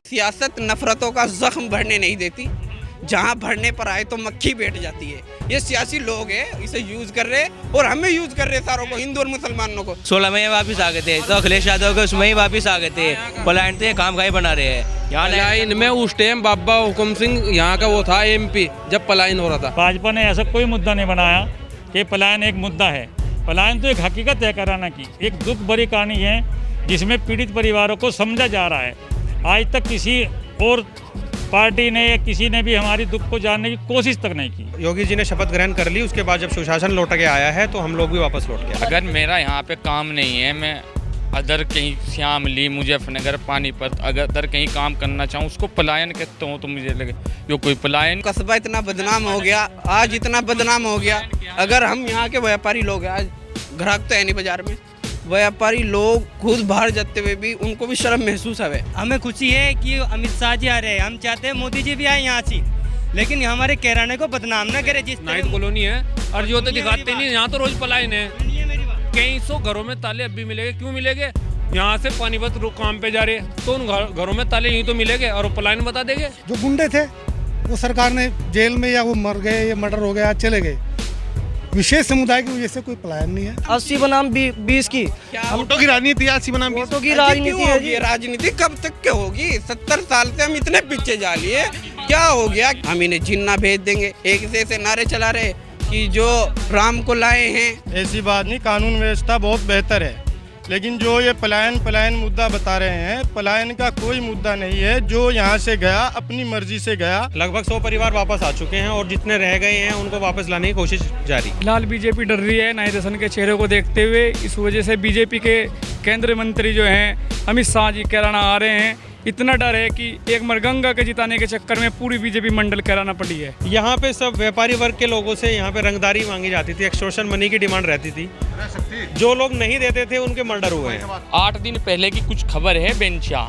सियासत नफरतों का जख्म भरने नहीं देती, जहां भरने पर आए तो मक्खी बैठ जाती है। ये सियासी लोग हैं, इसे यूज कर रहे हैं और हमें यूज कर रहे हैं, सारों को, हिंदू और मुसलमानों को। 16 में वापस आ गए थे तो अखिलेश यादव के उसमें ही वापस आ गए थे। पलायन तो काम खाई बना रहे हैं यहाँ पलायन में उस टाइम बाबा हुकुम सिंह यहाँ का वो था एमपी, जब पलायन हो रहा था। भाजपा ने ऐसा कोई मुद्दा नहीं बनाया कि पलायन एक मुद्दा है। पलायन तो एक हकीकत है कराना की, एक दुख भरी कहानी है जिसमें पीड़ित परिवारों को समझा जा रहा है। आज तक किसी और पार्टी ने या किसी ने भी हमारी दुख को जानने की कोशिश तक नहीं की। योगी जी ने शपथ ग्रहण कर ली, उसके बाद जब सुशासन लौट के आया है तो हम लोग भी वापस लौट गए। अगर मेरा यहाँ पे काम नहीं है, मैं अदर कहीं श्यामली, मुजफ्फरनगर, पानीपत अगर कहीं काम करना चाहूँ, उसको पलायन कहता हूँ तो मुझे लगे यो कोई पलायन। कस्बा इतना बदनाम हो गया, आज इतना बदनाम हो गया। अगर हम यहाँ के व्यापारी लोग हैं, आज ग्राहक तो है नहीं बाजार में, व्यापारी लोग खुद बाहर जाते हुए भी उनको भी शर्म महसूस है। हमें खुशी है कि अमित शाह जी आ रहे हैं, हम चाहते हैं मोदी जी भी आए यहाँ से, लेकिन हमारे कैराने को बदनाम ना करे। जिस नाइट कॉलोनी है और जो तो दिखाते नहीं, यहाँ तो रोज पलायन है। कई सौ घरों में ताले अब भी मिलेंगे, क्यों मिलेंगे? यहाँ से पानीपत काम पे जा रहे हैं तो उन घरों में ताले यूँ तो मिलेंगे और पलायन बता देंगे। जो गुंडे थे वो सरकार ने जेल में, या वो मर गए या मर्डर हो गया, चले गए। विशेष समुदाय की वजह से कोई पलायन नहीं है। 80 बनाम 20 की वोटों की राजनीति, 80 बनाम 20 वोटों की राजनीति है जी। राजनीति कब तक के होगी? 70 साल से हम इतने पीछे जा लिए, क्या हो गया? हम इन्हें जिन्ना भेज देंगे। एक से ऐसे नारे चला रहे कि जो राम को लाए हैं। ऐसी बात नहीं, कानून व्यवस्था बहुत बेहतर है, लेकिन जो ये पलायन मुद्दा बता रहे हैं, पलायन का कोई मुद्दा नहीं है। जो यहाँ से गया अपनी मर्जी से गया। लगभग 100 परिवार वापस आ चुके हैं और जितने रह गए हैं उनको वापस लाने की कोशिश जारी। फिलहाल बीजेपी डर रही है नए दर्शन के चेहरे को देखते हुए। इस वजह से बीजेपी के केंद्रीय मंत्री जो हैं अमित शाह जी कैराना आ रहे हैं। इतना डर है कि एक मरगंगा के जिताने के चक्कर में पूरी बीजेपी मंडल कैराना पड़ी है। यहाँ पे सब व्यापारी वर्ग के लोगों से यहाँ पे रंगदारी मांगी जाती थी, एक्सटॉर्शन मनी की डिमांड रहती थी। जो लोग नहीं देते थे उनके मर्डर हुए हैं। 8 दिन पहले की कुछ खबर है बेंचा,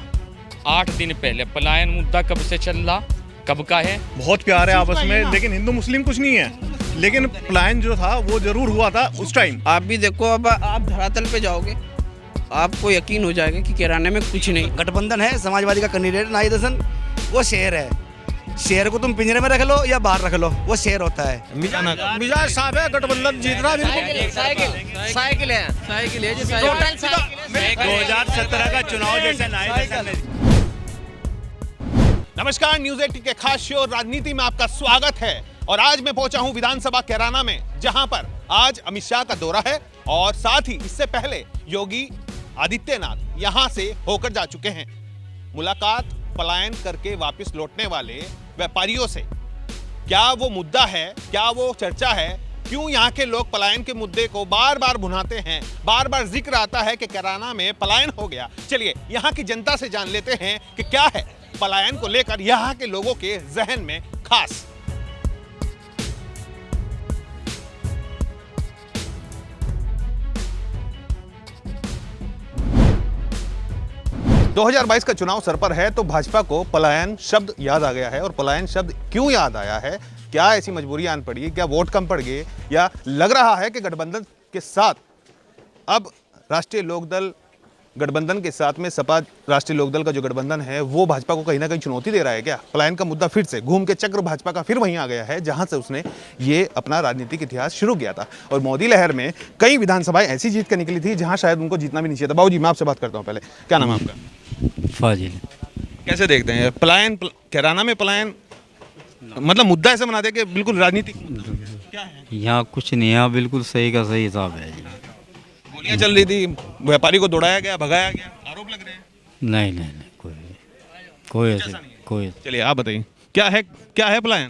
8 दिन पहले पलायन मुद्दा कब से चल रहा, कब का है? बहुत प्यार है आपस में, लेकिन हिंदू मुस्लिम कुछ नहीं है। लेकिन पलायन जो था वो जरूर हुआ था उस टाइम। आप भी देखो, अब आप धरातल पे जाओगे, आपको यकीन हो जाएगा कि कैराने में कुछ नहीं। गठबंधन है, समाजवादी का कैंडिडेट नाई दर्शन, वो शेर है। शेर को तुम पिंजरे में रख लो या बाहर रख लो, वो शेर होता है। मिजाज साहब है, गठबंधन जीत रहा है। साइकिल है 2017 का चुनाव जैसे नाई। नमस्कार, न्यूज़ 18 के खास शो राजनीति में आपका स्वागत है। और आज मैं पहुंचा हूं विधानसभा कैराना में, जहां पर आज अमित शाह का दौरा है और साथ ही इससे पहले योगी आदित्यनाथ यहां से होकर जा चुके हैं। मुलाकात पलायन करके वापस लौटने वाले व्यापारियों से। क्या वो मुद्दा है, क्या वो चर्चा है? क्यों यहाँ के लोग पलायन के मुद्दे को बार बार भुनाते हैं? बार बार जिक्र आता है कि कैराना में पलायन हो गया। चलिए यहाँ की जनता से जान लेते हैं कि क्या है पलायन को लेकर यहाँ के लोगों के जहन में खास। 2022 का चुनाव सर पर है तो भाजपा को पलायन शब्द याद आ गया है। और पलायन शब्द क्यों याद आया है? क्या ऐसी मजबूरी आन पड़ी है? क्या वोट कम पड़ गए? या लग रहा है कि गठबंधन के साथ अब राष्ट्रीय लोकदल गठबंधन के साथ में सपा राष्ट्रीय लोकदल का जो गठबंधन है वो भाजपा को कहीं ना कहीं चुनौती दे रहा है? क्या पलायन का मुद्दा फिर से घूम के चक्र भाजपा का फिर वहीं आ गया है जहां से उसने ये अपना राजनीतिक इतिहास शुरू किया था। और मोदी लहर में कई विधानसभाएं ऐसी जीत कर निकली थी जहां शायद उनको जीतना भी नहीं चाहिए था। बाबू जी, मैं आपसे बात करता हूँ पहले, क्या नाम है आपका? फाजिल। कैसे देखते हैं पलायन, कैराना में पलायन मतलब मुद्दा ऐसे बनाते हैं कि बिल्कुल राजनीतिक क्या है? यहाँ कुछ नहीं है, बिल्कुल सही का सही हिसाब है। गोलियां चल रही थी, व्यापारी को दौड़ाया गया, भगाया गया, आरोप लग रहे हैं। नहीं, कोई ऐसे कोई। चलिए आप बताइए, क्या है पलायन?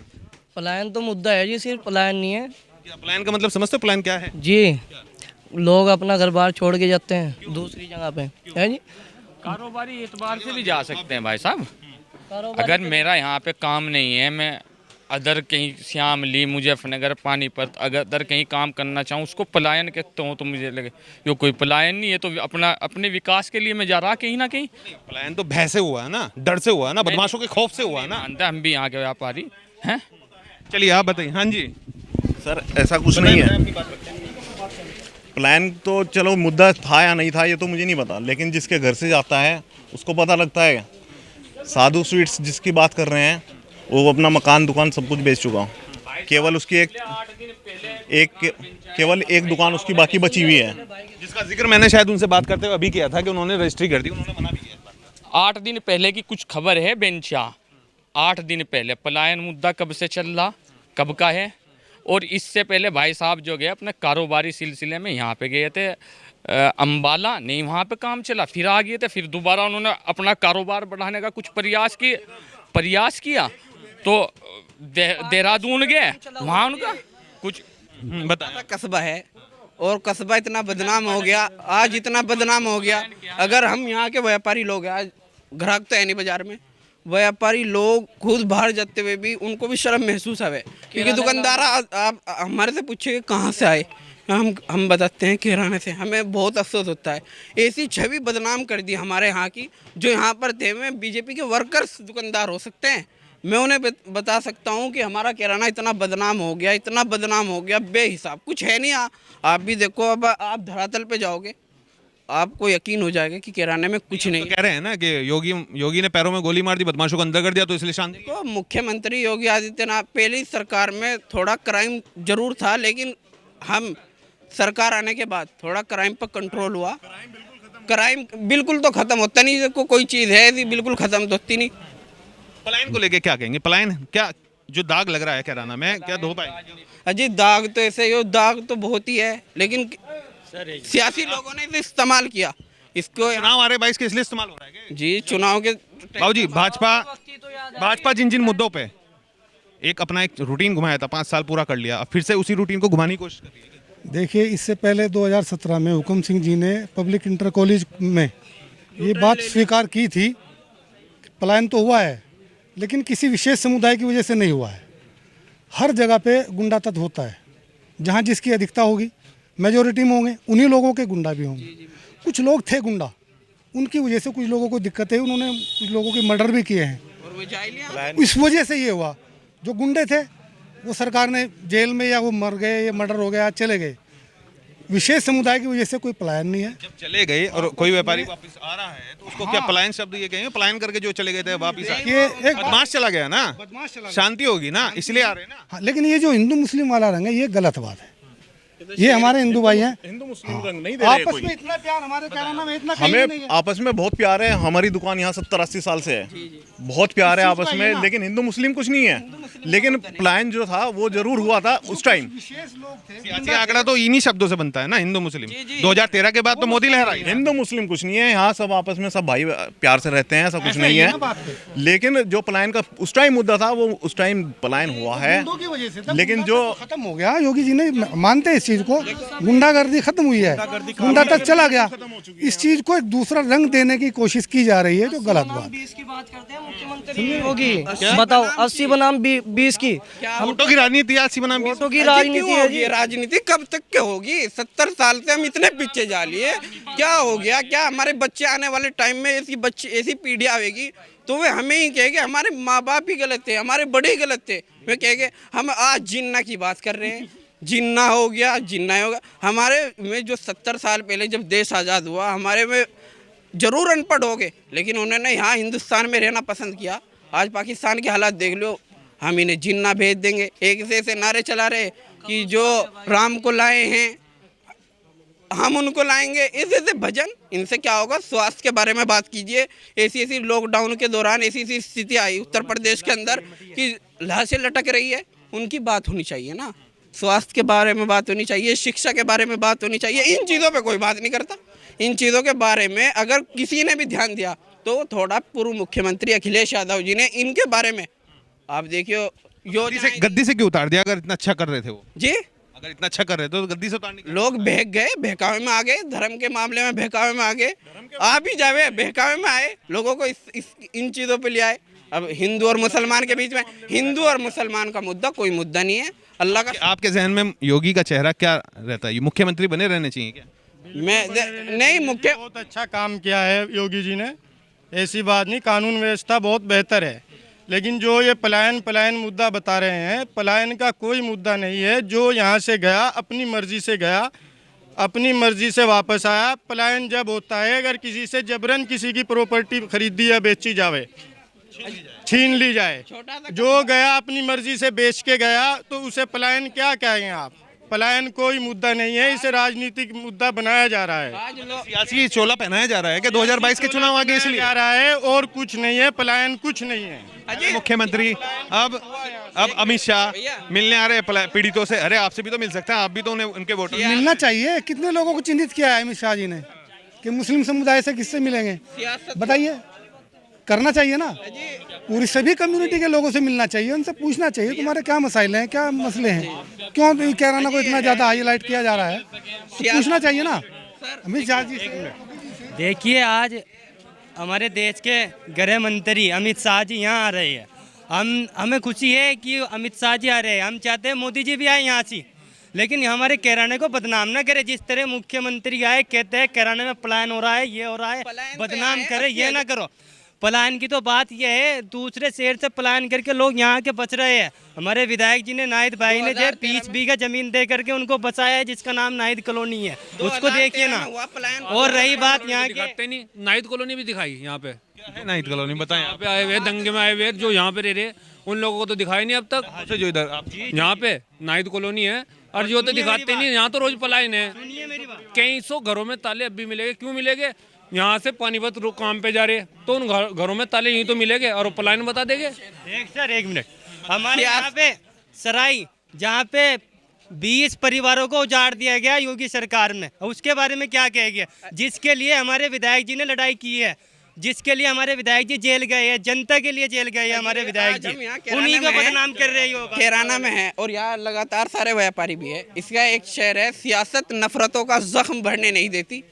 पलायन तो मुद्दा है जी, सिर्फ पलायन नहीं है। क्या पलायन का मतलब समझते हो? पलायन क्या है जी? लोग अपना घर बार छोड़ के जाते हैं दूसरी जगह पे, है जी। कारोबारी एतबार से भी जा सकते हैं भाई साहब। अगर मेरा यहाँ पे काम नहीं है, मैं अदर कहीं श्यामली, मुजफ्फरनगर, पानीपत अगर कहीं काम करना चाहूँ, उसको पलायन कहता हूँ तो मुझे लगे यो कोई पलायन नहीं है। तो अपने विकास के लिए मैं जा रहा कहीं ना कहीं। पलायन तो भय से हुआ है ना, डर से हुआ है ना, बदमाशों के खौफ से हुआ है ना। हम भी यहाँ के व्यापारी हैं। चलिए आप बताइए। हाँ जी सर, ऐसा कुछ नहीं है। प्लान तो चलो मुद्दा था या नहीं था ये तो मुझे नहीं पता, लेकिन जिसके घर से जाता है उसको पता लगता है। साधु स्वीट्स जिसकी बात कर रहे हैं वो अपना मकान दुकान सब कुछ बेच चुका हूँ। केवल उसकी केवल एक दुकान उसकी बाकी बची हुई है, जिसका जिक्र मैंने शायद उनसे बात करते हुए अभी किया था कि उन्होंने रजिस्ट्री कर दी, उन्होंने मना भी किया। 8 दिन पहले की कुछ खबर है बेंचा, 8 दिन पहले पलायन मुद्दा कब से चल रहा, कब का है। और इससे पहले भाई साहब जो गए अपने कारोबारी सिलसिले में यहाँ पे गए थे अम्बाला, नहीं वहाँ पे काम चला, फिर आ गए थे, फिर दोबारा उन्होंने अपना कारोबार बढ़ाने का कुछ प्रयास किया तो देहरादून गए, वहाँ उनका कुछ बताया। कस्बा है और कस्बा इतना बदनाम हो गया, आज इतना बदनाम हो गया। अगर हम यहाँ के व्यापारी लोग हैं, आज ग्राहक तो है नहीं बाजार में, व्यापारी लोग खुद बाहर जाते हुए भी उनको भी शर्म महसूस है, क्योंकि दुकानदार आप हमारे से पूछिए कहाँ से आए, हम बताते हैं किराने से। हमें बहुत अफसोस होता है, ऐसी छवि बदनाम कर दी हमारे यहाँ की। जो यहाँ पर थे में बीजेपी के वर्कर्स दुकानदार हो सकते हैं, मैं उन्हें बता सकता हूँ कि हमारा किराना इतना बदनाम हो गया, इतना बदनाम हो गया बेहिसाब, कुछ है नहीं। आप भी देखो, अब आप धरातल पे जाओगे आपको यकीन हो जाएगा कि किराने में कुछ नहीं। तो कह रहे हैं ना कि योगी ने पैरों में गोली मार दी, बदमाशों को अंदर कर दिया, तो इसलिए शांति। तो मुख्यमंत्री योगी आदित्यनाथ पहली सरकार में थोड़ा क्राइम जरूर था, लेकिन हम सरकार आने के बाद थोड़ा क्राइम पर कंट्रोल हुआ। क्राइम बिल्कुल तो खत्म होता नहीं, देखो कोई चीज़ है ऐसी बिल्कुल खत्म तो होती नहीं। पलायन को लेके क्या कहेंगे? पलायन क्या जो दाग लग रहा है किराना में, क्या धो पाएंगे? अजी दाग तो ऐसे ही, दाग तो बहुत ही है, लेकिन सियासी लोगों ने इसे इस्तेमाल किया इसको। चुनाव आ रहे 22 के, इसलिए इस्तेमाल हो रहा है जी चुनाव के बाबूजी। भाजपा जिन जिन मुद्दों पे एक अपना एक रूटीन घुमाया था, 5 साल पूरा कर लिया, अब फिर से उसी रूटीन को घुमाने की कोशिश कर रही है। देखिए, इससे पहले 2017 में हुकम सिंह जी ने पब्लिक इंटर कॉलेज में ये बात स्वीकार की थी, पलायन तो हुआ है लेकिन किसी विशेष समुदाय की वजह से नहीं हुआ है। हर जगह पे गुंडा तत्व होता है, जहाँ जिसकी अधिकता होगी मेजोरिटी में होंगे, उन्हीं लोगों के गुंडा भी होंगे। कुछ लोग थे गुंडा, उनकी वजह से कुछ लोगों को दिक्कत है, उन्होंने कुछ लोगों के मर्डर भी किए हैं। इस वजह से ये हुआ, जो गुंडे थे वो सरकार ने जेल में या वो मर गए या मर्डर हो गया चले गए। विशेष समुदाय की वजह से कोई पलायन नहीं है। जब चले गए और कोई व्यापारी वापस आ रहा है तो उसको क्या पलायन शब्द ये कहेंगे? पलायन करके जो चले गए थे वापस आए, ये एक बदमाश चला गया ना, शांति होगी ना, इसलिए आ रहे हैं ना। हाँ, लेकिन ये जो हिंदू मुस्लिम वाला रंग है ये गलत बात है। ये हमारे हिंदू भाई हैं, हिंदू मुस्लिम रंग नहीं दे रहे आपस कोई। में इतना प्यार हमारे किराना में इतना कहीं नहीं हमें है। आपस में बहुत प्यार है, हमारी दुकान यहाँ 70-80 साल से है, बहुत प्यार है आपस में, लेकिन हिंदू मुस्लिम कुछ नहीं है। लेकिन पलायन जो था वो जरूर हुआ था उस टाइम। सियासी आंकड़ा तो इन्हीं शब्दों से बनता है ना, हिंदू मुस्लिम। 2013 के बाद तो मोदी लहराई। हिंदू मुस्लिम कुछ नहीं है, यहाँ सब आपस में सब भाई प्यार से रहते हैं, सब कुछ नहीं है। लेकिन जो पलायन का उस टाइम मुद्दा था वो उस टाइम पलायन हुआ है, लेकिन जो खत्म हो गया। योगी जी ने मानते हैं इस चीज को, गुंडागर्दी खत्म हुई है, गुंडा तक चला गया। इस चीज को एक दूसरा रंग देने की कोशिश की जा रही है, जो गलत बात है। की बात करते हैं मुख्यमंत्री होगी, बताओ 80 बनाम 20 की। वोटों की राजनीति, 80 बनाम 20 वोटों की राजनीति है जी। राजनीति कब तक के होगी? 70 साल से हम इतने पीछे जा लिए, क्या हो गया? क्या हमारे बच्चे आने वाले टाइम में ऐसी पीढ़ी आएगी तो वे हमें ही कहेंगे हमारे माँ बाप ही गलत थे, हमारे बड़े ही गलत थे। वे कहेंगे हम आज जिन्ना की बात कर रहे हैं, जिन्ना हो गया, जिन्ना होगा। हमारे में जो 70 साल पहले जब देश आज़ाद हुआ, हमारे में जरूर अनपढ़ हो गए, लेकिन उन्होंने यहाँ हिंदुस्तान में रहना पसंद किया। आज पाकिस्तान के हालात देख लो, हम इन्हें जिन्ना भेज देंगे। एक से नारे चला रहे कि जो राम को लाए हैं हम उनको लाएंगे, ऐसे भजन। इनसे क्या होगा? स्वास्थ्य के बारे में बात कीजिए। ऐसी लॉकडाउन के दौरान ऐसी स्थिति आई उत्तर प्रदेश के अंदर कि लाशें लटक रही है, उनकी बात होनी चाहिए ना। स्वास्थ्य के बारे में बात होनी चाहिए, शिक्षा के बारे में बात होनी चाहिए। इन चीज़ों पे कोई बात नहीं करता। इन चीज़ों के बारे में अगर किसी ने भी ध्यान दिया तो थोड़ा पूर्व मुख्यमंत्री अखिलेश यादव जी ने इनके बारे में आप देखियो गद्दी से क्यों उतार दिया? अगर इतना अच्छा कर रहे थे वो जी, अगर इतना अच्छा कर रहे थे तो गद्दी से उतारने की। लोग बहक गए, बहकावे में आ गए, धर्म के मामले में बहकावे में आ गए। आप ही जावे बहकावे में आए, लोगों को इन चीज़ों पे ले आए। अब हिंदू और मुसलमान के बीच में, हिंदू और मुसलमान का मुद्दा कोई मुद्दा नहीं है। अल्लाह का आपके जहन में योगी का चेहरा क्या रहता है? ये मुख्यमंत्री बने रहने चाहिए क्या? मैं नहीं मुख्य बहुत अच्छा काम किया है योगी जी ने, ऐसी बात नहीं। कानून व्यवस्था बहुत बेहतर है, लेकिन जो ये पलायन मुद्दा बता रहे हैं, पलायन का कोई मुद्दा नहीं है। जो यहाँ से गया अपनी मर्जी से गया, अपनी मर्जी से वापस आया। पलायन जब होता है अगर किसी से जबरन किसी की प्रॉपर्टी खरीदी या बेची जावे, छीन ली जाए। जो गया अपनी मर्जी से बेच के गया तो उसे पलायन क्या कहेंगे आप? पलायन कोई मुद्दा नहीं है, इसे राजनीतिक मुद्दा बनाया जा रहा है। सियासी चोला पहनाया जा रहा है कि 2022 के चुनाव आगे इसलिए जा रहा है और कुछ नहीं है, पलायन कुछ नहीं है। मुख्यमंत्री अब अमित शाह मिलने आ रहे हैं पीड़ितों से। अरे आपसे भी तो मिल सकते हैं, आप भी तो उन्हें उनके वोटर। मिलना चाहिए। कितने लोगों को चिन्हित किया है अमित शाह जी ने कि मुस्लिम समुदाय से किससे मिलेंगे? बताइए, करना चाहिए ना। पूरी सभी कम्युनिटी के लोगों से मिलना चाहिए, उनसे पूछना चाहिए तुम्हारे क्या मसाइल हैं, क्या मसले हैं, क्यों कैराना को इतना ज़्यादा हाईलाइट किया जा रहा है, तो पूछना चाहिए ना अमित शाह जी से। देखिए, आज हमारे देश के गृह मंत्री अमित शाह जी यहाँ आ रहे हैं। हमें खुशी है कि अमित शाह जी आ रहे हैं। हम चाहते हैं मोदी जी भी आए यहाँ से, लेकिन हमारे कैराने को बदनाम ना करे। जिस तरह मुख्यमंत्री आए कहते हैं कैराने में पलायन हो रहा है, ये हो रहा है, बदनाम करे, ये ना करो। पलायन की तो बात यह है, दूसरे शहर से पलायन करके लोग यहाँ के बच रहे हैं। हमारे विधायक जी ने, नाहिद भाई ने जो 20 बीघा जमीन दे करके उनको बचाया है, जिसका नाम नाहिद कॉलोनी है, उसको देखिए ना। और रही बात यहाँ दिखाते नहीं, नाहिद कॉलोनी भी दिखाई यहाँ पे। नाहिद कॉलोनी बताएं। यहाँ पे आए हुए दंगे में आए हुए जो यहाँ पे रह रहे, उन लोगों को तो दिखाई नहीं अब तक। जो इधर यहाँ पे नाहिद कॉलोनी है और जो तो दिखाते नहीं, यहाँ तो रोज पलायन है। कई सौ घरों में ताले अब भी मिलेंगे। क्यों मिलेंगे? यहाँ से पानीपत काम पे जा रहे हैं तो उन घरों में ताले यूं तो मिलेंगे और पलायन बता देंगे। एक मिनट, हमारे यहाँ पे सराय जहाँ पे 20 परिवारों को उजाड़ दिया गया योगी सरकार में, उसके बारे में क्या कहेंगे? जिसके लिए हमारे विधायक जी ने लड़ाई की है, जिसके लिए हमारे विधायक जी जेल गए हैं, जनता के लिए जेल गए हैं हमारे विधायक जी, उन्हीं को बदनाम कर रहे हो। कैराना में है और यहाँ लगातार सारे व्यापारी भी है। इसका एक शहर है, सियासत नफरतों का जख्म बढ़ने नहीं देती।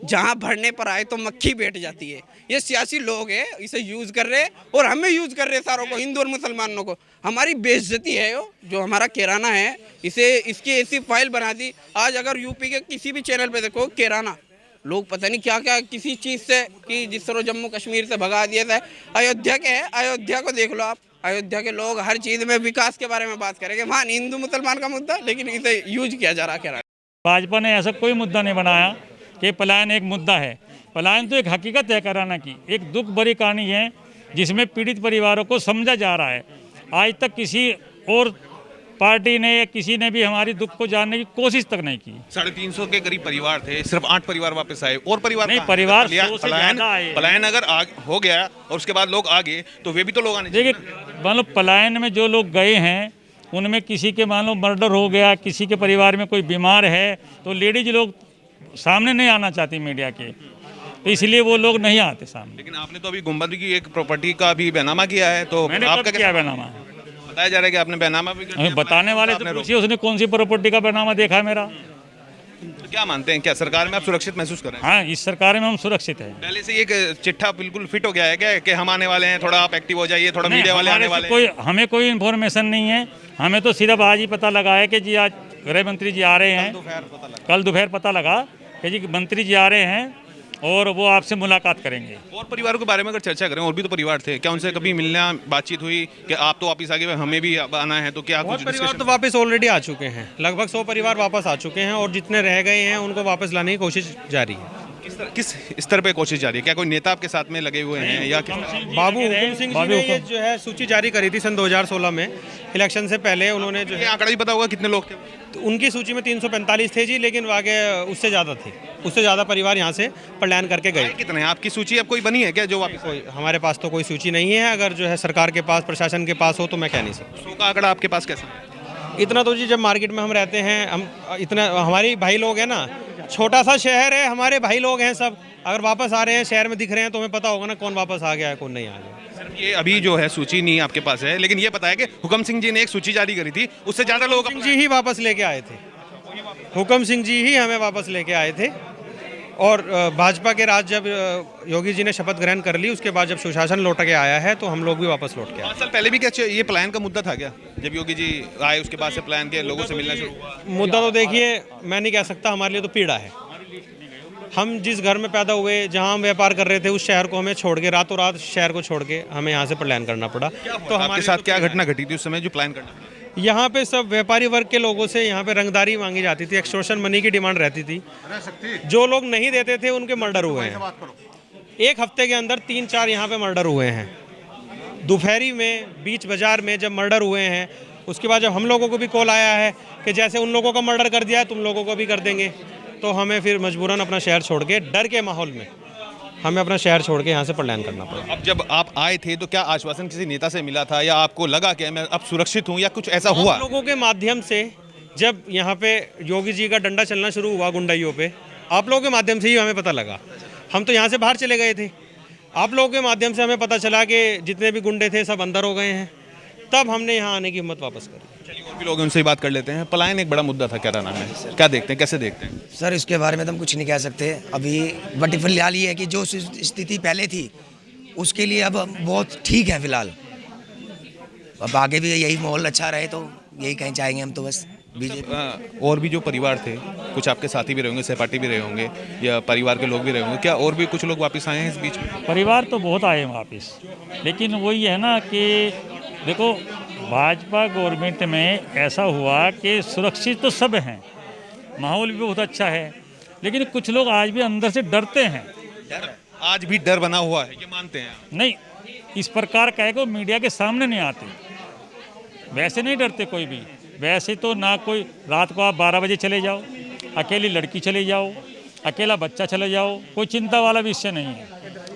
जहाँ भरने पर आए तो मक्खी बैठ जाती है। ये सियासी लोग हैं, इसे यूज़ कर रहे हैं और हमें यूज़ कर रहे हैं, सारों को, हिंदू और मुसलमानों को। हमारी बेइज्जती है जो हमारा कैराना है, इसे इसकी ऐसी फाइल बना दी। आज अगर यूपी के किसी भी चैनल पे देखो कैराना, लोग पता नहीं क्या क्या किसी चीज़ से, कि जिस तरह जम्मू कश्मीर से भगा दिया था। अयोध्या के है, अयोध्या को देख लो आप। अयोध्या के लोग हर चीज़ में विकास के बारे में बात करेंगे, वहाँ हिंदू मुसलमान का मुद्दा, लेकिन इसे यूज किया जा रहा है कैराना। भाजपा ने ऐसा कोई मुद्दा नहीं बनाया कि पलायन एक मुद्दा है। पलायन तो एक हकीकत है कैराना की, एक दुख भरी कहानी है जिसमें पीड़ित परिवारों को समझा जा रहा है। आज तक किसी और पार्टी ने या किसी ने भी हमारी दुख को जानने की कोशिश तक नहीं की। 350 के करीब परिवार थे, सिर्फ 8 परिवार वापस आए। और परिवार नहीं, परिवार पलायन अगर हो गया और उसके बाद लोग आ गए तो वे भी तो लोग आने। देखिए, मान लो पलायन में जो लोग गए हैं उनमें किसी के मान लो मर्डर हो गया, किसी के परिवार में कोई बीमार है, तो लेडीज लोग सामने नहीं आना चाहती मीडिया के, तो इसलिए वो लोग नहीं आते सामने। लेकिन आपने तो अभी गुम्बद की एक प्रॉपर्टी का भी बैनामा किया है, तो मैंने आपका क्या बैनामा बताया जा रहा है कि आपने बैनामा भी कर दिया। बताने वाले तो पूछिए उसने कौन सी प्रॉपर्टी का बैनामा देखा है मेरा। तो क्या मानते हैं, क्या सरकार में आप सुरक्षित महसूस कर रहे हैं? हाँ, इस सरकार में हम सुरक्षित हैं। पहले से एक चिट्ठा बिल्कुल फिट हो गया है क्या कि हम आने वाले हैं, थोड़ा आप एक्टिव हो जाइए, थोड़ा मीडिया वाले आने वाले हैं? हमें कोई इन्फॉर्मेशन नहीं है। हमें तो सिर्फ आज ही पता लगा है कि जी आज गृह मंत्री जी आ रहे हैं। कल दोपहर पता लगा कि जी मंत्री जी आ रहे हैं और वो आपसे मुलाकात करेंगे। और परिवारों के बारे में अगर चर्चा करें, और भी तो परिवार थे, क्या उनसे कभी मिलना बातचीत हुई कि आप तो वापस आ गए, हमें भी आना है, तो क्या कुछ परिवार तो वापस ऑलरेडी आ चुके हैं। लगभग 100 परिवार वापस आ चुके हैं और जितने रह गए हैं उनको वापस लाने की कोशिश जारी है। किस स्तर पे कोशिश जारी है? क्या कोई नेता आपके साथ में लगे हुए हैं या बाबू हुकुम सिंह जी ने ये जो है सूची जारी करी थी सन 2016 में, इलेक्शन से पहले। उन्होंने जो है आंकड़ा ही पता होगा कितने लोग थे? तो उनकी सूची में 345 थे जी, लेकिन आगे उससे ज़्यादा थे, उससे ज़्यादा परिवार यहाँ से पलायन करके गए। कितने? आपकी सूची अब कोई बनी है क्या जो वापस? हमारे पास तो कोई सूची नहीं है। अगर जो है सरकार के पास, प्रशासन के पास हो तो मैं कह नहीं सकता। 100 का आंकड़ा आपके पास कैसा? इतना तो जी, जब मार्केट में हम रहते हैं, हम इतना, हमारे भाई लोग हैं ना, छोटा सा शहर है, हमारे भाई लोग हैं सब। अगर वापस आ रहे हैं, शहर में दिख रहे हैं, तो हमें पता होगा ना कौन वापस आ गया है, कौन नहीं आ गया। सिर्फ ये अभी जो है सूची नहीं आपके पास है, लेकिन ये पता है कि हुकम सिंह जी ने एक सूची जारी करी थी, उससे ज़्यादा लोग सिंह जी ही वापस लेके आए थे। हुकम सिंह जी ही हमें वापस लेके आए थे। और भाजपा के राज जब योगी जी ने शपथ ग्रहण कर ली, उसके बाद जब सुशासन लौट के आया है, तो हम लोग भी वापस लौट के आए। 5 साल पहले भी क्या ये पलायन का मुद्दा था क्या? जब योगी जी आए उसके बाद से पलायन के लोगों से मिलना शुरू हुआ? मुद्दा तो देखिए, मैं नहीं कह सकता, हमारे लिए तो पीड़ा है। हम जिस घर में पैदा हुए, जहां हम व्यापार कर रहे थे, उस शहर को हमें छोड़ के, रातों रात शहर को छोड़ के हमें यहाँ से पलायन करना पड़ा। तो हमारे साथ क्या घटना घटी थी उस समय जो पलायन करना? यहाँ पे सब व्यापारी वर्ग के लोगों से यहाँ पे रंगदारी मांगी जाती थी, एक्सटॉर्शन मनी की डिमांड रहती थी। जो लोग नहीं देते थे उनके मर्डर हुए हैं। एक हफ्ते के अंदर 3-4 यहाँ पे मर्डर हुए हैं। दोपहरी में बीच बाजार में जब मर्डर हुए हैं, उसके बाद जब हम लोगों को भी कॉल आया है कि जैसे उन लोगों का मर्डर कर दिया है तुम लोगों को भी कर देंगे, तो हमें फिर मजबूरन अपना शहर छोड़ के, डर के माहौल में हमें अपना शहर छोड़ के यहाँ से पलायन करना पड़ा। अब जब आप आए थे तो क्या आश्वासन किसी नेता से मिला था, या आपको लगा कि मैं अब सुरक्षित हूँ, या कुछ ऐसा हुआ? हम लोगों के माध्यम से जब यहाँ पे योगी जी का डंडा चलना शुरू हुआ गुंडाइयों पे, आप लोगों के माध्यम से ही हमें पता लगा। हम तो यहाँ से बाहर चले गए थे, आप लोगों के माध्यम से हमें पता चला कि जितने भी गुंडे थे सब अंदर हो गए हैं, तब हमने यहाँ आने की हिम्मत वापस करी। चलिए और भी लोग हैं, उनसे ही बात कर लेते हैं। पलायन एक बड़ा मुद्दा था कैराना में, क्या देखते हैं, कैसे देखते हैं? सर इसके बारे में तो हम कुछ नहीं कह सकते अभी, बट फिलहाल ये है कि जो स्थिति पहले थी उसके लिए अब बहुत ठीक है फिलहाल। अब आगे भी यही माहौल अच्छा रहे तो यही कहीं चाहेंगे हम तो बस। बीजेपी और भी जो परिवार थे, कुछ आपके साथी भी रहे होंगे, सहपाठी भी रहे होंगे, या परिवार के लोग भी रहे होंगे, क्या और भी कुछ लोग वापस आए हैं इस बीच में? परिवार तो बहुत आए हैं वापस, लेकिन वही है ना कि देखो भाजपा गवर्नमेंट में ऐसा हुआ कि सुरक्षित तो सब हैं, माहौल भी बहुत अच्छा है, लेकिन कुछ लोग आज भी अंदर से डरते हैं। आज भी डर बना हुआ है, ये मानते हैं आप? नहीं, इस प्रकार का है कि वो मीडिया के सामने नहीं आते, वैसे नहीं डरते कोई भी। वैसे तो ना कोई, रात को आप 12 बजे चले जाओ, अकेली लड़की चले जाओ, अकेला बच्चा चले जाओ, कोई चिंता वाला विषय नहीं है,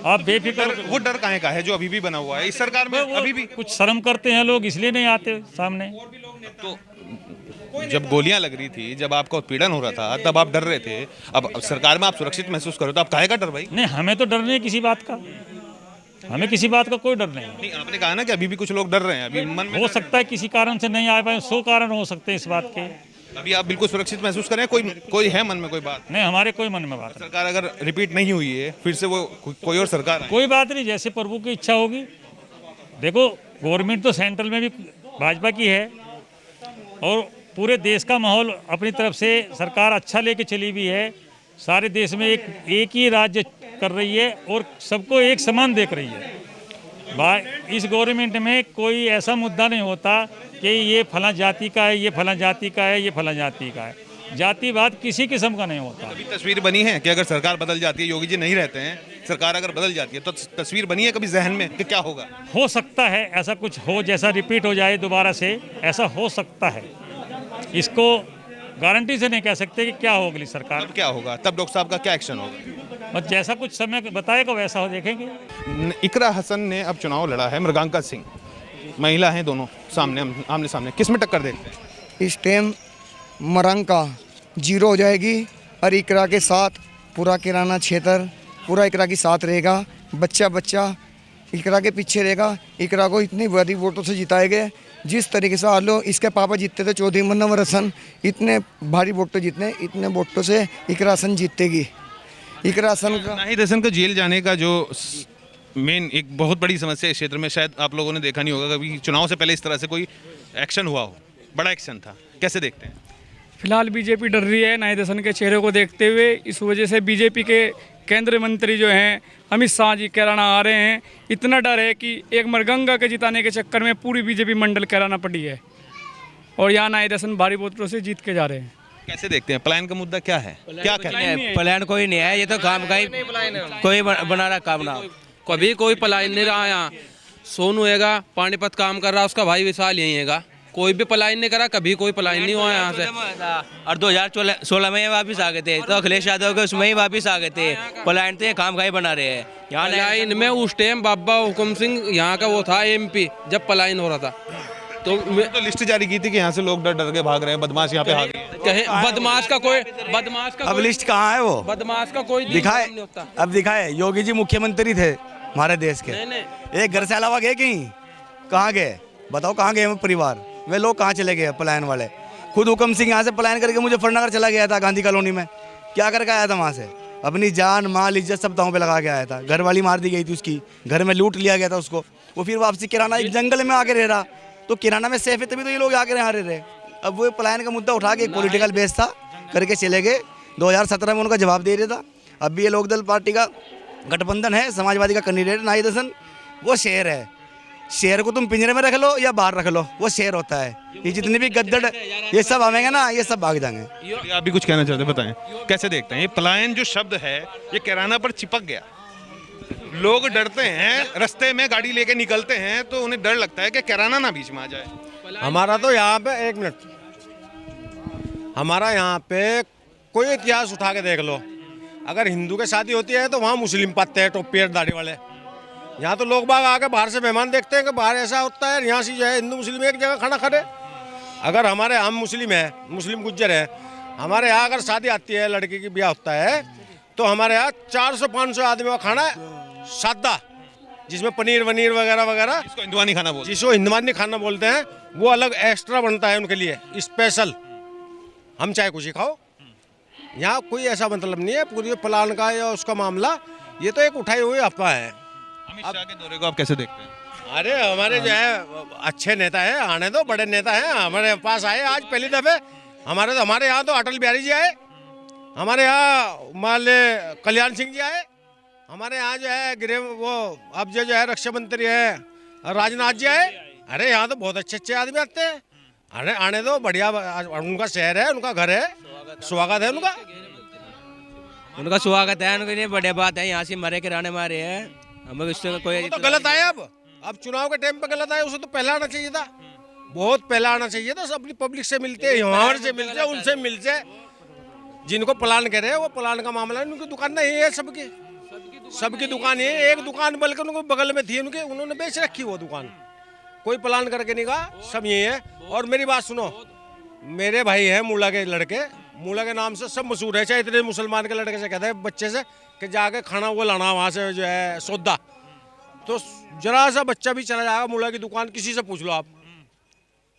आप बेफिक्र। वो डर काहे का है जो अभी भी बना हुआ है इस सरकार में? अभी भी कुछ शर्म करते हैं लोग, इसलिए नहीं आते सामने। तो जब गोलियां लग रही थी, जब आपका उत्पीड़न हो रहा था, तब आप डर रहे थे। अब सरकार में आप सुरक्षित महसूस करो तो आप काहे का डर भाई? नहीं, हमें तो डर नहीं किसी बात का, हमें किसी बात का कोई डर नहीं। नहीं, आपने कहा ना कि अभी भी कुछ लोग डर रहे हैं, अभी मन में हो सकता है किसी कारण से नहीं आ पाए, 100 कारण हो सकते हैं इस बात के। अभी आप बिल्कुल सुरक्षित महसूस करें? कोई है मन में कोई बात? नहीं, हमारे कोई मन में बात नहीं। सरकार अगर रिपीट नहीं हुई है, फिर से वो कोई और सरकार आए। कोई बात नहीं, जैसे प्रभु की इच्छा होगी। देखो गवर्नमेंट तो सेंट्रल में भी भाजपा की है, और पूरे देश का माहौल अपनी तरफ से सरकार अच्छा लेके चली भी है। सारे देश में एक ही राज्य कर रही है और सबको एक समान देख रही है। इस गवर्नमेंट में कोई ऐसा मुद्दा नहीं होता कि ये फला जाति का है, ये फला जाति का है, ये फला जाति का है। जातिवाद किसी किस्म का नहीं होता। अभी तस्वीर बनी है कि अगर सरकार बदल जाती है, योगी जी नहीं रहते हैं, सरकार अगर बदल जाती है, तो तस्वीर बनी है कभी जहन में कि क्या होगा? हो सकता है ऐसा कुछ हो, जैसा रिपीट हो जाए दोबारा से, ऐसा हो सकता है। इसको गारंटी से नहीं कह सकते कि क्या होगी सरकार। तब क्या होगा? तब डॉक्टर साहब का क्या एक्शन होगा? और जैसा कुछ समय बताएगा वैसा हो, देखेंगे। इकरा हसन ने अब चुनाव लड़ा है, मृगांका सिंह महिला हैं, दोनों आमने सामने, किस में टक्कर देखते हैं? इस टाइम मरंका 0 हो जाएगी और इकरा के साथ पूरा किराना क्षेत्र पूरा इकरा के साथ रहेगा। बच्चा इकरा के पीछे रहेगा। इकरा को इतनी बड़ी वोटों से जिताएंगे जिस तरीके से आज लोग इसके पापा जीतते थे चौधरी मुनव्वर हसन, इतने भारी वोटों जीतने, इतने वोटों से इकरा हसन जीतेगी। इकरा हसन का नाहिद हसन को जेल जाने का जो मेन एक बहुत बड़ी समस्या इस क्षेत्र में, शायद आप लोगों ने देखा नहीं होगा कभी चुनाव से पहले इस तरह से कोई एक्शन हुआ हो, बड़ा एक्शन था, कैसे देखते हैं? फिलहाल बीजेपी डर रही है नाहिद हसन के चेहरे को देखते हुए। इस वजह से बीजेपी के केंद्रीय मंत्री जो हैं अमित शाह जी कैराना आ रहे हैं। इतना डर है कि एक मरगंगा के जिताने के चक्कर में पूरी बीजेपी मंडल कैराना पड़ी है और यहाँ नाहिद हसन भारी वोटों से जीत के जा रहे हैं। कैसे देखते हैं? पलायन का मुद्दा क्या है? क्या कहते हैं? पलायन कोई नहीं है, ये तो काम का ही कोई बना रहा काम ना। कभी कोई पलायन नहीं रहा यहाँ। सोनू हैगा, पानीपत काम कर रहा, उसका भाई विशाल यही हैगा, कोई भी पलायन नहीं करा, कभी कोई पलायन नहीं हुआ यहाँ से। और 2016 में वापस आ गए थे, तो अखिलेश यादव के उसमें ही वापस आ गए थे। पलायन तो ये काम का ही बना रहे हैं यहाँ। पलायन में उस टाइम बाबा हुकुम सिंह यहाँ का वो था MP, जब पलायन हो रहा था तो लिस्ट जारी की थी कि यहाँ से लोग डर डर के भाग रहे हैं, बदमाश यहाँ पे आ गए। कहीं बदमाश का कोई अब लिस्ट कहाँ है? वो बदमाश का कोई दिखाए, नहीं होता। अब दिखाए। योगी जी मुख्यमंत्री थे हमारे देश के, एक घर से अलावा गए कहीं? कहाँ गए बताओ? कहाँ गए परिवार? वे लोग कहाँ चले गए पलायन वाले? खुद हुकम सिंह यहाँ से पलायन करके मुजफ्फरनगर चला गया था, गांधी कॉलोनी में। क्या करके आया था वहाँ से? अपनी जान माल इज्जत सब दांव पे लगा के आया था। घर वाली मार दी गई थी उसकी, घर में लूट लिया गया था उसको। वो फिर वापसी किराना एक जंगल में आके रह रहा, तो किराना में सेफ है तभी तो ये लोग आके यहाँ रह रहे। अब वो पलायन का मुद्दा उठा के एक पॉलिटिकल बेस था करके चले गए। 2017 में उनका जवाब दे रहा था। अब भी ये लोकदल पार्टी का गठबंधन है, समाजवादी का कैंडिडेट नाहिद हसन, वो शेर है। शेर को तुम पिंजरे में रख लो या बाहर रख लो, वो शेर होता है। ये जितने भी गद्दड़ ये सब आवेंगे ना, ये सब भाग जाएंगे। आप भी कुछ कहना चाहते हैं, बताएं कैसे देखते हैं? ये पलायन जो शब्द है ये कैराना पर चिपक गया। लोग डरते हैं, रास्ते में गाड़ी लेके निकलते हैं तो उन्हें डर लगता है कि कैराना ना बीच में आ जाए। हमारा तो यहाँ पे 1 मिनट, हमारा यहाँ पे कोई इतिहास उठा के देख लो, अगर हिंदू के शादी होती है तो वहाँ मुस्लिम पाते हैं टोपी और दाढ़ी वाले। यहाँ तो लोग बाग आके बाहर से मेहमान देखते हैं कि बाहर ऐसा होता है, यहाँ से जो है हिंदू मुस्लिम एक जगह खाना खा रहे। अगर हमारे हम मुस्लिम है, मुस्लिम गुज्जर है, हमारे यहाँ अगर शादी आती है, लड़की की ब्याह होता है तो हमारे यहाँ 400-500 आदमी का खाना सादा, जिसमें पनीर वनीर वगैरह वगैरह, इसको हिंदुआनी खाना बोलते हैं। जिसको हिंदुआनी खाना बोलते हैं, वो अलग एक्स्ट्रा बनता है उनके लिए स्पेशल। हम चाहे कुछ ही खाओ, यहाँ कोई ऐसा मतलब नहीं है। पूरी प्लान का या उसका मामला, ये तो एक उठाई हुई अफवाह है। अमित शाह के दौरे को आप कैसे देखते हैं? अरे हमारे जो है अच्छे नेता है, आने दो, बड़े नेता हैं हमारे पास आए आज पहली दफे। हमारे यहाँ तो अटल बिहारी जी आए, हमारे यहाँ मान ले कल्याण सिंह जी आए, हमारे यहाँ जो है गृह वो अब जो है रक्षा मंत्री है राजनाथ जी आए। अरे यहाँ तो बहुत अच्छे आदमी आते हैं। अरे आने दो, बढ़िया, उनका शहर है, उनका घर है, स्वागत है उनका स्वागत है, उनके लिए बढ़िया बात है। यहाँ से मरे किराने मारे हैं, हमें इससे कोई तो गलत आया। अब चुनाव के टाइम पे गलत आया, उसे तो पहले आना चाहिए था, बहुत पहले आना चाहिए था। अपनी पब्लिक से मिलते, यहाँ से मिलते, उनसे मिलते, जिनको प्लान करे वो प्लान का मामला है। उनकी दुकान नहीं है, सबकी दुकान है, एक दुकान बल्कि उनको बगल में थी उनके, उन्होंने बेच रखी वो दुकान, कोई प्लान करके नहीं कहा, सब यही है। और मेरी बात सुनो, मेरे भाई हैं मूला के लड़के, मूला के नाम से सब मशहूर है, चाहे इतने मुसलमान के लड़के से कहते हैं बच्चे से कि जाके खाना वो लाना वहाँ से जो है सौदा, तो जरा सा बच्चा भी चला जाएगा मूला की दुकान, किसी से पूछ लो आप।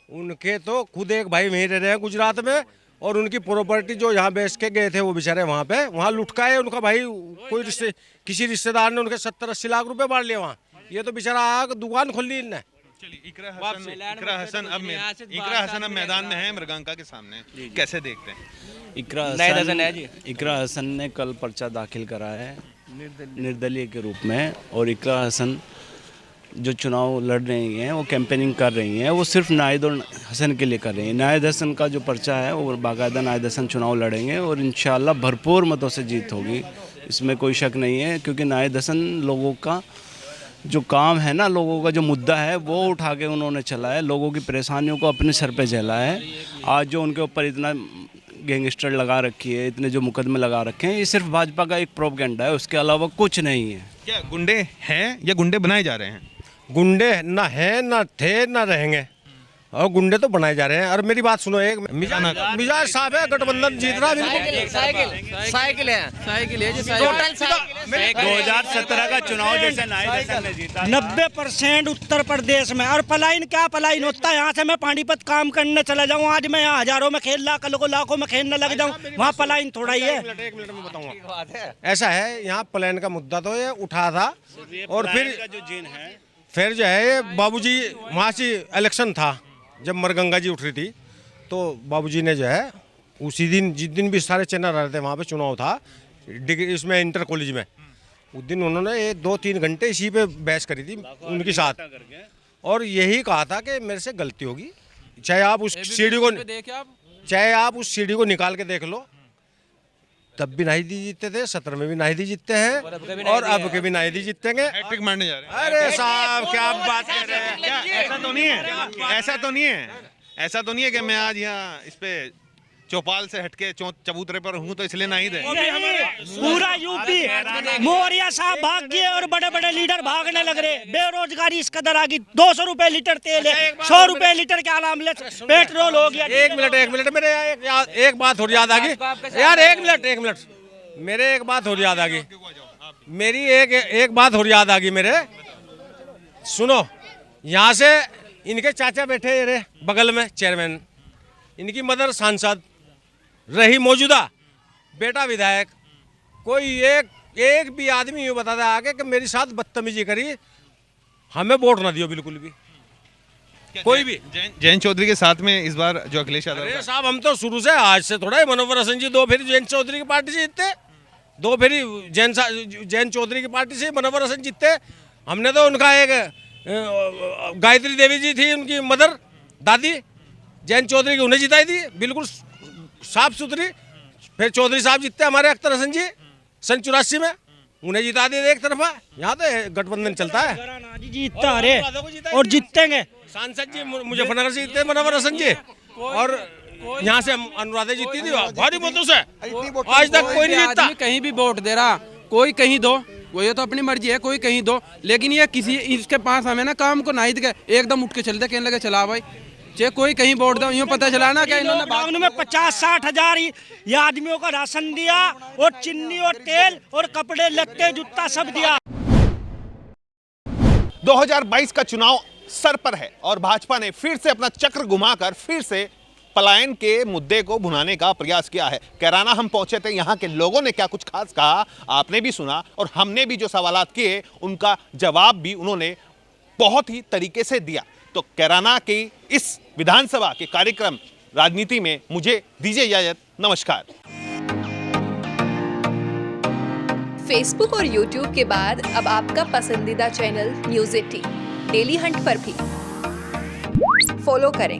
उनके तो खुद एक भाई वहीं रह रहे हैं गुजरात में, और उनकी प्रॉपर्टी जो यहाँ बेच के गए थे वो बेचारे वहाँ पे वहाँ लुटकाए उनका भाई, कोई किसी रिश्तेदार ने उनके 70-80 लाख रुपए बांट लिए वहाँ। ये तो बेचारा आग दुकान खोल ली इनने। चलिए, इकरा हसन अब मैदान में है मृगांका के सामने, कैसे देखते हैं? इकरा हसन ने कल पर्चा दाखिल करा है निर्दलीय के रूप में, और इकरा हसन जो चुनाव लड़ रही हैं, वो कैंपेनिंग कर रही हैं, वो सिर्फ नाहिद और हसन के लिए कर रही हैं। नाहिद हसन का जो पर्चा है वो बाकायदा नाहिद हसन चुनाव लड़ेंगे और इंशाल्लाह भरपूर मतों से जीत होगी, इसमें कोई शक नहीं है। क्योंकि नाहिद हसन लोगों का जो काम है ना, लोगों का जो मुद्दा है वो उठा के उन्होंने चला है, लोगों की परेशानियों को अपने सर पे झेला है। आज जो उनके ऊपर इतना गैंगस्टर लगा रखी है, इतने जो मुकदमे लगा रखे हैं, ये सिर्फ भाजपा का एक प्रोपेगेंडा है, उसके अलावा कुछ नहीं है। क्या गुंडे हैं या गुंडे बनाए जा रहे हैं? गुंडे ना है, ना थे, ना रहेंगे, और गुंडे तो बनाए जा रहे हैं। और मेरी बात सुनो, एक मिजाज साहब है, गठबंधन जीत रहा है, साइकिल है 2017 का चुनाव जैसे नाहिद हसन ने जीता, 90% उत्तर प्रदेश में। और पलायन क्या पलायन होता है? यहाँ से मैं पानीपत काम करने चला जाऊँ, आज मैं यहाँ हजारों में खेल रहा, कल को लाखों में खेलने लग जाऊँ, वहाँ पलायन थोड़ा ही है। एक मिनट में बताऊंगा। ऐसा है, यहाँ प्लान का मुद्दा तो ये उठा था, और फिर जो है बाबूजी वहाँ से इलेक्शन था, जब मरगंगा जी उठ रही थी, तो बाबूजी ने जो है उसी दिन, जिस दिन भी सारे चैनल रहे थे वहाँ पे चुनाव था डिग्री इसमें इंटर कॉलेज में, उस दिन उन्होंने 2-3 घंटे इसी पे बहस करी थी उनके साथ, और यही कहा था कि मेरे से गलती होगी, चाहे आप उस सीढ़ी को निकाल के देख लो, तब भी नाहिद जी जीतते थे, 17 में भी नाहिद जी जीतते हैं, और अब के भी नाहिद जी जीतेंगे। हैट्रिक मारने जा रहे हैं। अरे साहब क्या बात कर रहे हैं? क्या ऐसा तो नहीं है? ऐसा तो नहीं है कि मैं आज यहाँ इस पे चौपाल से हटके चबूतरे पर हूँ तो इसलिए नाहिद है। पूरा यूपी मौर्य साहब भाग गए और बड़े बड़े लीडर भागने लग रहे, बेरोजगारी इस कदर आ गई, 200 रुपए लीटर तेल है, 100 रुपए लीटर क्या नाम ले पेट्रोल हो गया। एक मिनट मेरे एक बात और याद आ गई यार, एक मिनट मेरे एक बात और याद आ गई, मेरी एक बात और याद आ गई मेरे, सुनो। यहाँ से इनके चाचा बैठे रहे बगल में चेयरमैन, इनकी मदर सांसद रही मौजूदा, बेटा विधायक, कोई एक भी आदमी यूँ बताता आगे कि मेरे साथ बदतमीजी करी, हमें वोट ना दियो बिल्कुल भी, कोई भी। जयंत चौधरी के साथ में इस बार जो अखिलेश यादव, अरे साहब हम तो शुरू से, आज से थोड़ा ही, मनोहर हसन जी 2 फेरी जयंत चौधरी की पार्टी से जीतते, 2 फेरी जयंत चौधरी की पार्टी से मनोहर हसन जीतते। हमने तो उनका एक गायत्री देवी जी थी उनकी मदर दादी, जयंत चौधरी की उन्हें जिताई थी, बिल्कुल साफ सुथरी। फिर चौधरी साहब जीतते हमारे अख्तर हसन जी सन 84 में, उन्हें जिता दे एक तरफा, यहाँ तो गठबंधन चलता है। जीतता अरे और जीतेंगे। सांसद जी मुजफ्फरनगर से जीते मनोहर हसन जी, और यहाँ से अनुराधा जीती थी भारी मतों से, आज तक कोई नहीं जीता। कहीं भी वोट दे रहा, कोई कहीं दो, वो ये तो अपनी मर्जी है, कोई कहीं दो, लेकिन ये किसी इसके पास हमें ना काम को नहीं दिखे, एकदम उठ के चल दे, कहने लगे चला भाई, चाहे कोई कहीं वोट दो, यूँ पता चला ना क्या इन्होंने लॉकडाउन में 50-60 हजार ये आदमियों को राशन दिया, और चीनी और तेल और कपड़े लत्ते जूता सब दिया। 2022 का चुनाव सर पर है और भाजपा ने फिर से अपना चक्र घुमाकर फिर से पलायन के मुद्दे को भुनाने का प्रयास किया है। कैराना हम पहुंचे थे, यहाँ के लोगों ने क्या कुछ खास कहा आपने भी सुना, और हमने भी जो सवालात किए उनका जवाब भी उन्होंने बहुत ही तरीके से दिया। तो कैराना की इस विधानसभा के कार्यक्रम राजनीति में मुझे दीजिए इजाजत। नमस्कार। फेसबुक और यूट्यूब के बाद अब आपका पसंदीदा चैनल न्यूज़ 18 डेली हंट पर भी फॉलो करें।